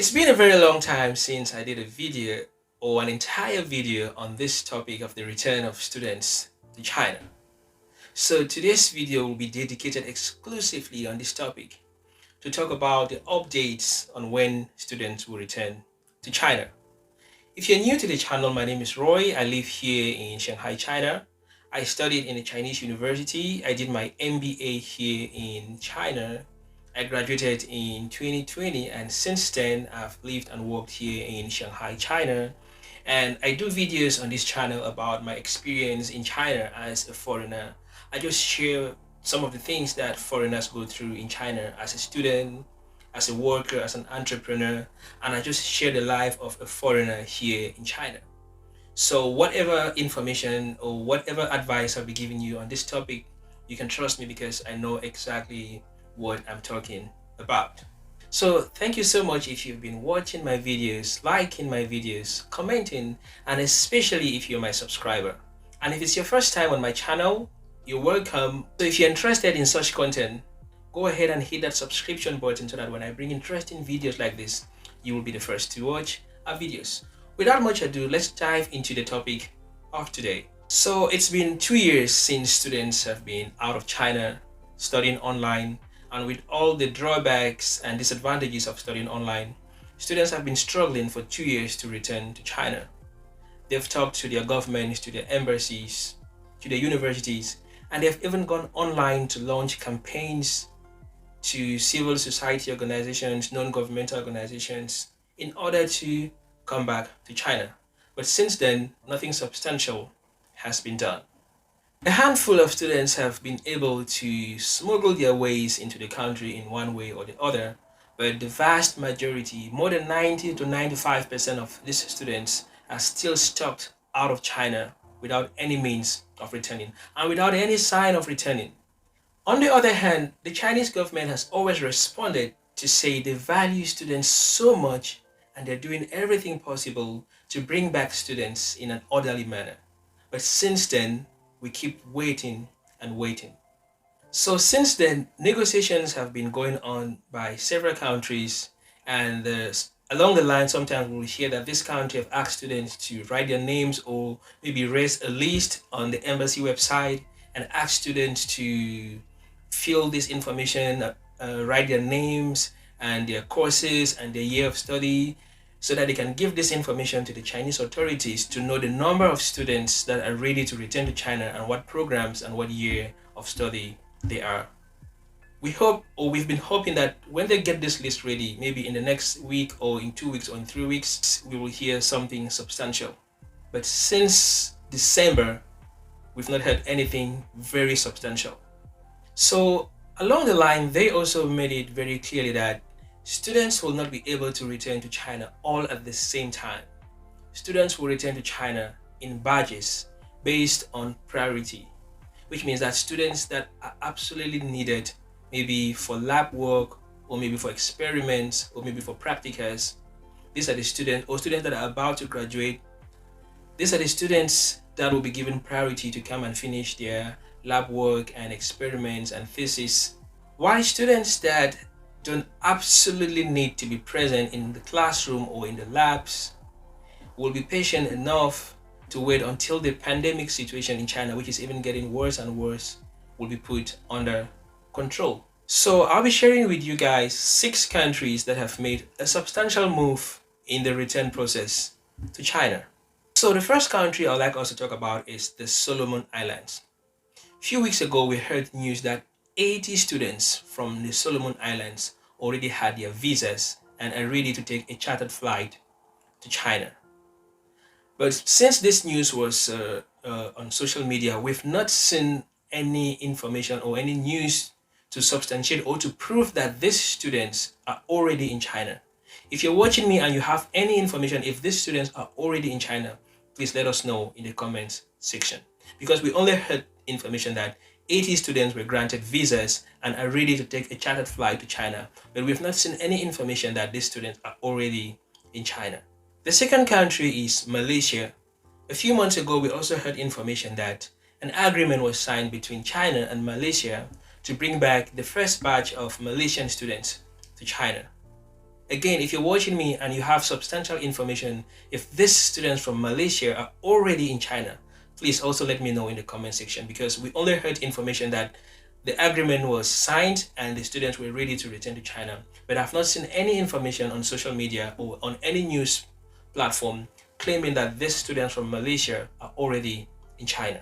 It's been a very long time since I did a video or an entire video on this topic of the return of students to China. So today's video will be dedicated exclusively on this topic to talk about the updates on when students will return to China. If you're new to the channel, my name is Roy. I live here in Shanghai, China. I studied in a Chinese university. I did my MBA here in China. I graduated in 2020, and since then I've lived and worked here in Shanghai, China. And I do videos on this channel about my experience in China as a foreigner. I just share some of the things that foreigners go through in China as a student, as a worker, as an entrepreneur, and I just share the life of a foreigner here in China. So whatever information or whatever advice I'll be giving you on this topic, you can trust me because I know exactly what I'm talking about. So thank you so much if you've been watching my videos, liking my videos, commenting, and especially if you're my subscriber. And if it's your first time on my channel, you're welcome. So if you're interested in such content, go ahead and hit that subscription button so that when I bring interesting videos like this, you will be the first to watch our videos. Without much ado, let's dive into the topic of today. So it's been 2 years since students have been out of China studying online, and with all the drawbacks and disadvantages of studying online, students have been struggling for 2 years to return to China. They've talked to their governments, to their embassies, to their universities, and they've even gone online to launch campaigns to civil society organizations, non-governmental organizations, in order to come back to China. But since then, nothing substantial has been done. A handful of students have been able to smuggle their ways into the country in one way or the other, but the vast majority, more than 90 to 95% of these students, are still stuck out of China without any means of returning and without any sign of returning. On the other hand, the Chinese government has always responded to say they value students so much and they're doing everything possible to bring back students in an orderly manner. But since then, we keep waiting and waiting. So since then, negotiations have been going on by several countries, and along the line, sometimes we'll hear that this country have asked students to write their names or maybe raise a list on the embassy website and ask students to fill this information, write their names and their courses and their year of study, so that they can give this information to the Chinese authorities to know the number of students that are ready to return to China and what programs and what year of study they are. We hope, or we've been hoping, that when they get this list ready, maybe in the next week or in 2 weeks or in 3 weeks, we will hear something substantial. But since December, we've not heard anything very substantial. So along the line, they also made it very clearly that students will not be able to return to China all at the same time. Students will return to China in batches based on priority, which means that students that are absolutely needed, maybe for lab work or maybe for experiments or maybe for practicas, these are the students, or students that are about to graduate, these are the students that will be given priority to come and finish their lab work and experiments and thesis, while students that don't absolutely need to be present in the classroom or in the labs will be patient enough to wait until the pandemic situation in China, which is even getting worse and worse, will be put under control. So I'll be sharing with you guys 6 countries that have made a substantial move in the return process to China. So the first country I'd like us to talk about is the Solomon Islands. A few weeks ago, we heard news that 80 students from the Solomon Islands already had their visas and are ready to take a chartered flight to China. But since this news was on social media, we've not seen any information or any news to substantiate or to prove that these students are already in China. If you're watching me and you have any information, if these students are already in China, please let us know in the comments section, because we only heard information that 80 students were granted visas and are ready to take a chartered flight to China, but we've not seen any information that these students are already in China. The second country is Malaysia. A few months ago, we also heard information that an agreement was signed between China and Malaysia to bring back the first batch of Malaysian students to China. Again, if you're watching me and you have substantial information, if these students from Malaysia are already in China, please also let me know in the comment section, because we only heard information that the agreement was signed and the students were ready to return to China. But I've not seen any information on social media or on any news platform claiming that these students from Malaysia are already in China.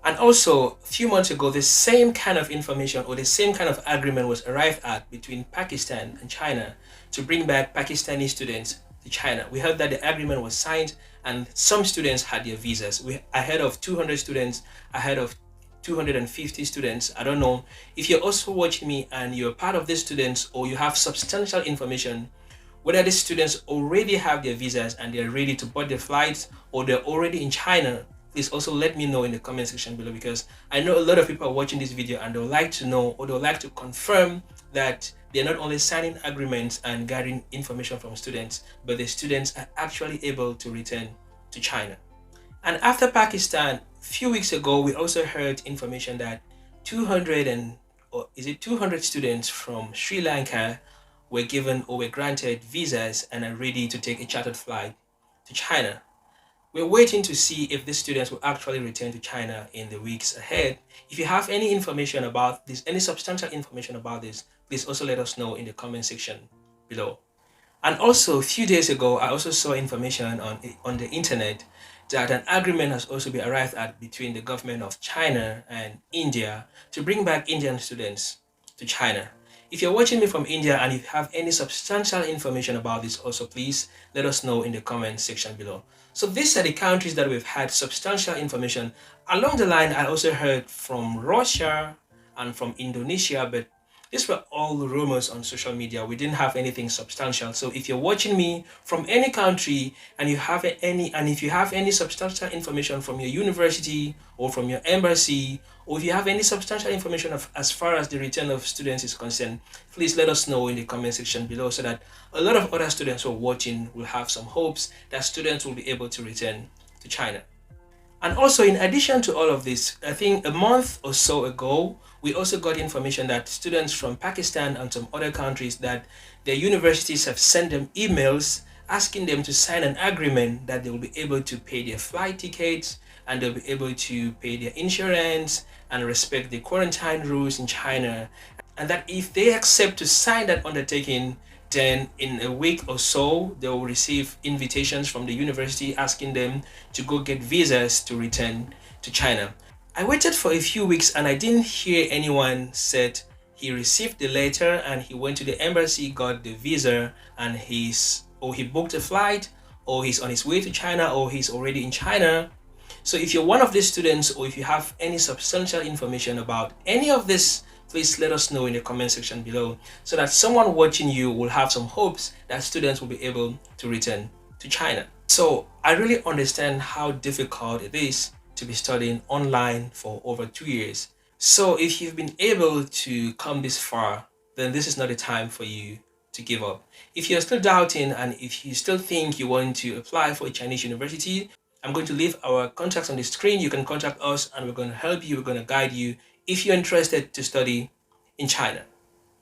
And also, a few months ago, the same kind of information or the same kind of agreement was arrived at between Pakistan and China to bring back Pakistani students to China. We heard that the agreement was signed and some students had their visas. I heard of 200 students, I heard of 250 students. I don't know if you're also watching me and you're part of these students, or you have substantial information whether these students already have their visas and they're ready to board their flights, or they're already in China. Please also let me know in the comment section below, because I know a lot of people are watching this video and they'll like to know, or they'll like to confirm that they're not only signing agreements and gathering information from students, but the students are actually able to return to China. And after Pakistan, a few weeks ago, we also heard information that 200 students from Sri Lanka were given or were granted visas and are ready to take a chartered flight to China. We're waiting to see if these students will actually return to China in the weeks ahead. If you have any information about this, any substantial information about this, please also let us know in the comment section below. And also, a few days ago, I also saw information on the internet that an agreement has also been arrived at between the government of China and India to bring back Indian students to China. If you're watching me from India and you have any substantial information about this, also please let us know in the comment section below. So these are the countries that we've had substantial information. Along the line, I also heard from Russia and from Indonesia, but these were all rumors on social media. We didn't have anything substantial. So if you're watching me from any country and if you have any substantial information from your university or from your embassy, or if you have any substantial information as far as the return of students is concerned, please let us know in the comment section below, so that a lot of other students who are watching will have some hopes that students will be able to return to China. And also, in addition to all of this, I think a month or so ago, we also got information that students from Pakistan and some other countries, that their universities have sent them emails asking them to sign an agreement that they will be able to pay their flight tickets and they'll be able to pay their insurance and respect the quarantine rules in China. And that if they accept to sign that undertaking, then in a week or so, they will receive invitations from the university asking them to go get visas to return to China. I waited for a few weeks and I didn't hear anyone said he received the letter and he went to the embassy, got the visa, and he booked a flight, or he's on his way to China, or he's already in China. So if you're one of these students, or if you have any substantial information about any of this, please let us know in the comment section below, so that someone watching you will have some hopes that students will be able to return to China. So I really understand how difficult it is to be studying online for over 2 years. So if you've been able to come this far, then this is not the time for you to give up. If you're still doubting and if you still think you want to apply for a Chinese university, I'm going to leave our contacts on the screen. You can contact us and we're going to help you, we're going to guide you if you're interested to study in China.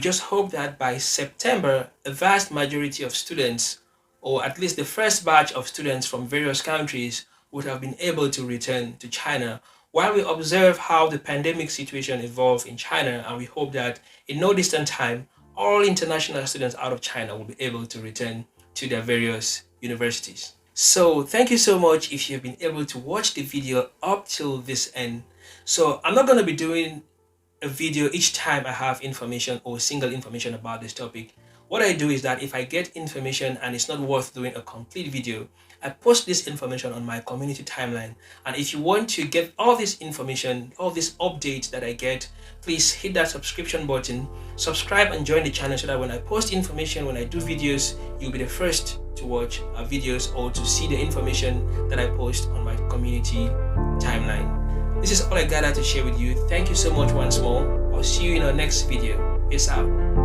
Just hope that by September, a vast majority of students, or at least the first batch of students from various countries, would have been able to return to China, while we observe how the pandemic situation evolves in China. And we hope that in no distant time, all international students out of China will be able to return to their various universities. So thank you so much if you've been able to watch the video up till this end. So I'm not going to be doing a video each time I have information or single information about this topic. What I do is that if I get information and it's not worth doing a complete video, I post this information on my community timeline. And if you want to get all this information, all these updates that I get, please hit that subscription button, subscribe and join the channel, so that when I post information, when I do videos, you'll be the first to watch our videos or to see the information that I post on my community timeline. This is all I gathered to share with you. Thank you so much once more. I'll see you in our next video. Peace out.